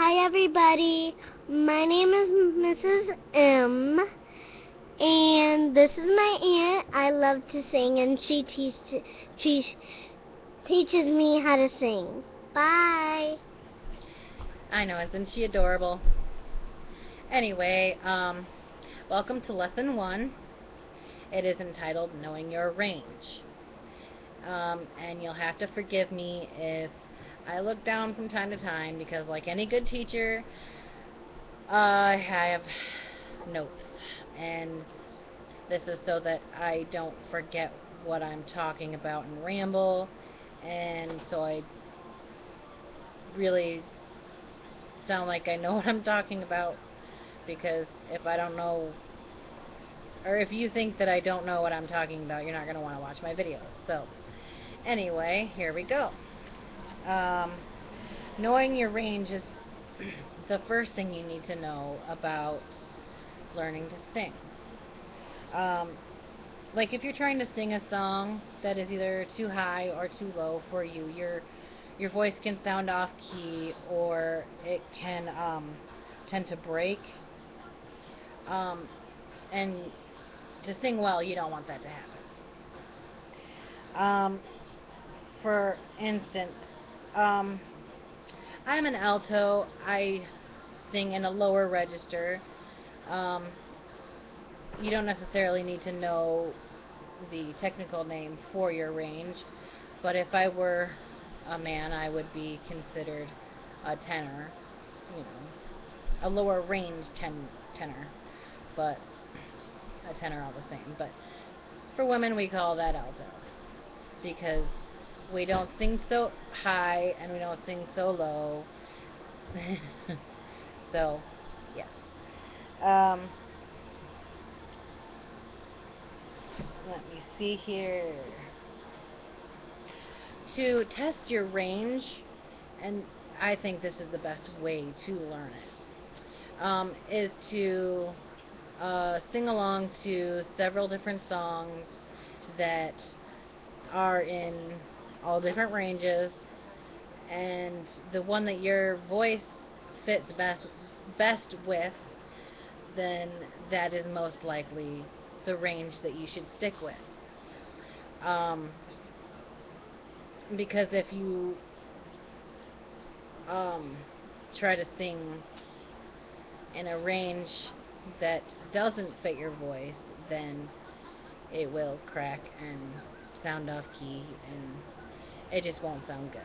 Hi everybody, my name is Mrs. M, and this is my aunt. I love to sing, and she teaches me how to sing. Bye. I know, isn't she adorable? Anyway, welcome to Lesson 1. It is entitled Knowing Your Range. And you'll have to forgive me if I look down from time to time because, like any good teacher, I have notes. And this is so that I don't forget what I'm talking about and ramble. And so I really sound like I know what I'm talking about, because if I don't know, or if you think that I don't know what I'm talking about, you're not going to want to watch my videos. So anyway, here we go. Knowing your range is the first thing you need to know about learning to sing. Like if you're trying to sing a song that is either too high or too low for you, your voice can sound off key, or it can tend to break. And to sing well, you don't want that to happen. For instance, I'm an alto. I sing in a lower register. Um, you don't necessarily need to know the technical name for your range, but if I were a man, I would be considered a tenor, you know, a lower range tenor, but a tenor all the same. But for women, we call that alto, because we don't sing so high and we don't sing so low. So, yeah. Let me see here. To test your range, and I think this is the best way to learn it, is to sing along to several different songs that are in all different ranges, and the one that your voice fits best with, then that is most likely the range that you should stick with. Um, because if you try to sing in a range that doesn't fit your voice, then it will crack and sound off key, and it just won't sound good.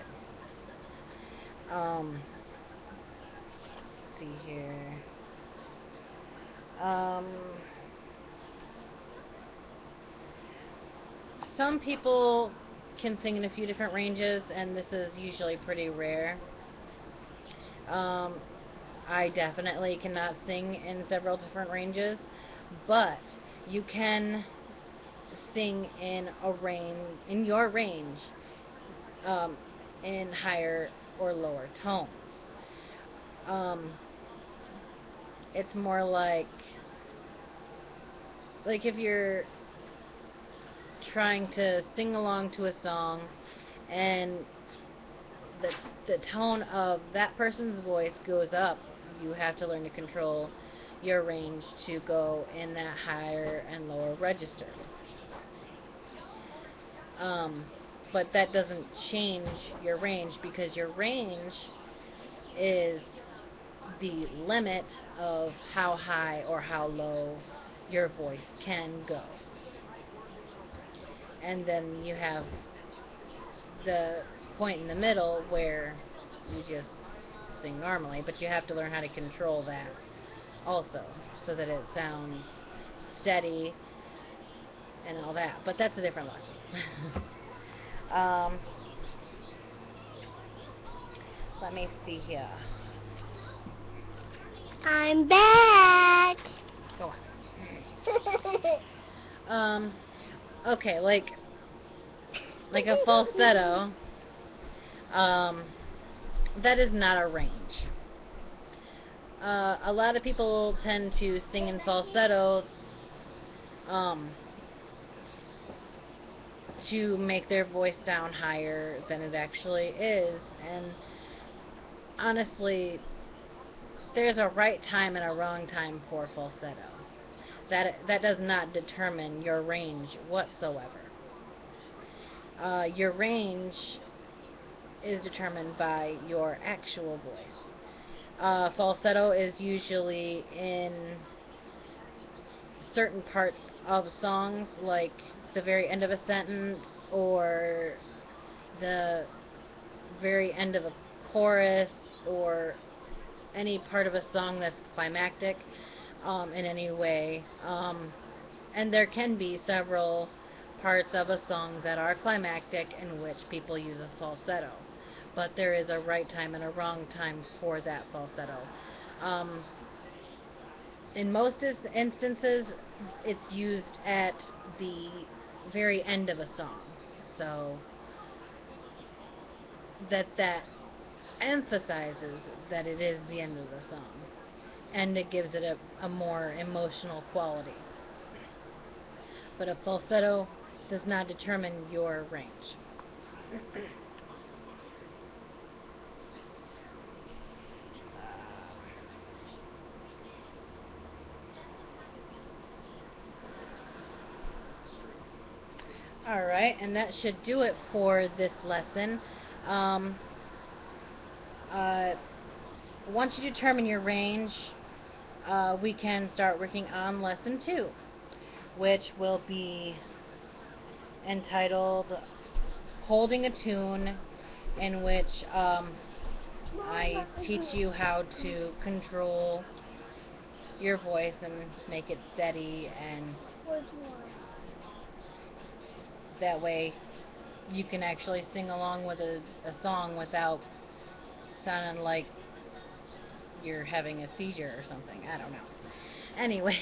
Let's see here. Um, some people can sing in a few different ranges, and this is usually pretty rare. Um, I definitely cannot sing in several different ranges, but you can sing in your range, um, in higher or lower tones. Um, it's more like if you're trying to sing along to a song and the the tone of that person's voice goes up, you have to learn to control your range to go in that higher and lower register. Um, but that doesn't change your range, because your range is the limit of how high or how low your voice can go. And then you have the point in the middle where you just sing normally, but you have to learn how to control that also, so that it sounds steady and all that. But that's a different lesson. um, let me see here. I'm back. Go on. Okay, like a falsetto. That is not a range. A lot of people tend to sing in falsetto, um, to make their voice sound higher than it actually is, and honestly, there's a right time and a wrong time for falsetto. That does not determine your range whatsoever. Your range is determined by your actual voice. Falsetto is usually in certain parts of songs, like the very end of a sentence or the very end of a chorus, or any part of a song that's climactic in any way. And there can be several parts of a song that are climactic in which people use a falsetto. But there is a right time and a wrong time for that falsetto. In most instances, it's used at the very end of a song. So that emphasizes that it is the end of the song, and it gives it a more emotional quality. But a falsetto does not determine your range. Alright, and that should do it for this lesson. Once you determine your range, we can start working on lesson 2, which will be entitled Holding a Tune, in which I teach you how to control your voice and make it steady, and that way you can actually sing along with a song without sounding like you're having a seizure or something. I don't know. Anyway,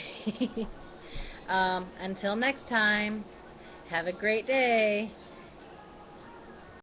until next time, have a great day.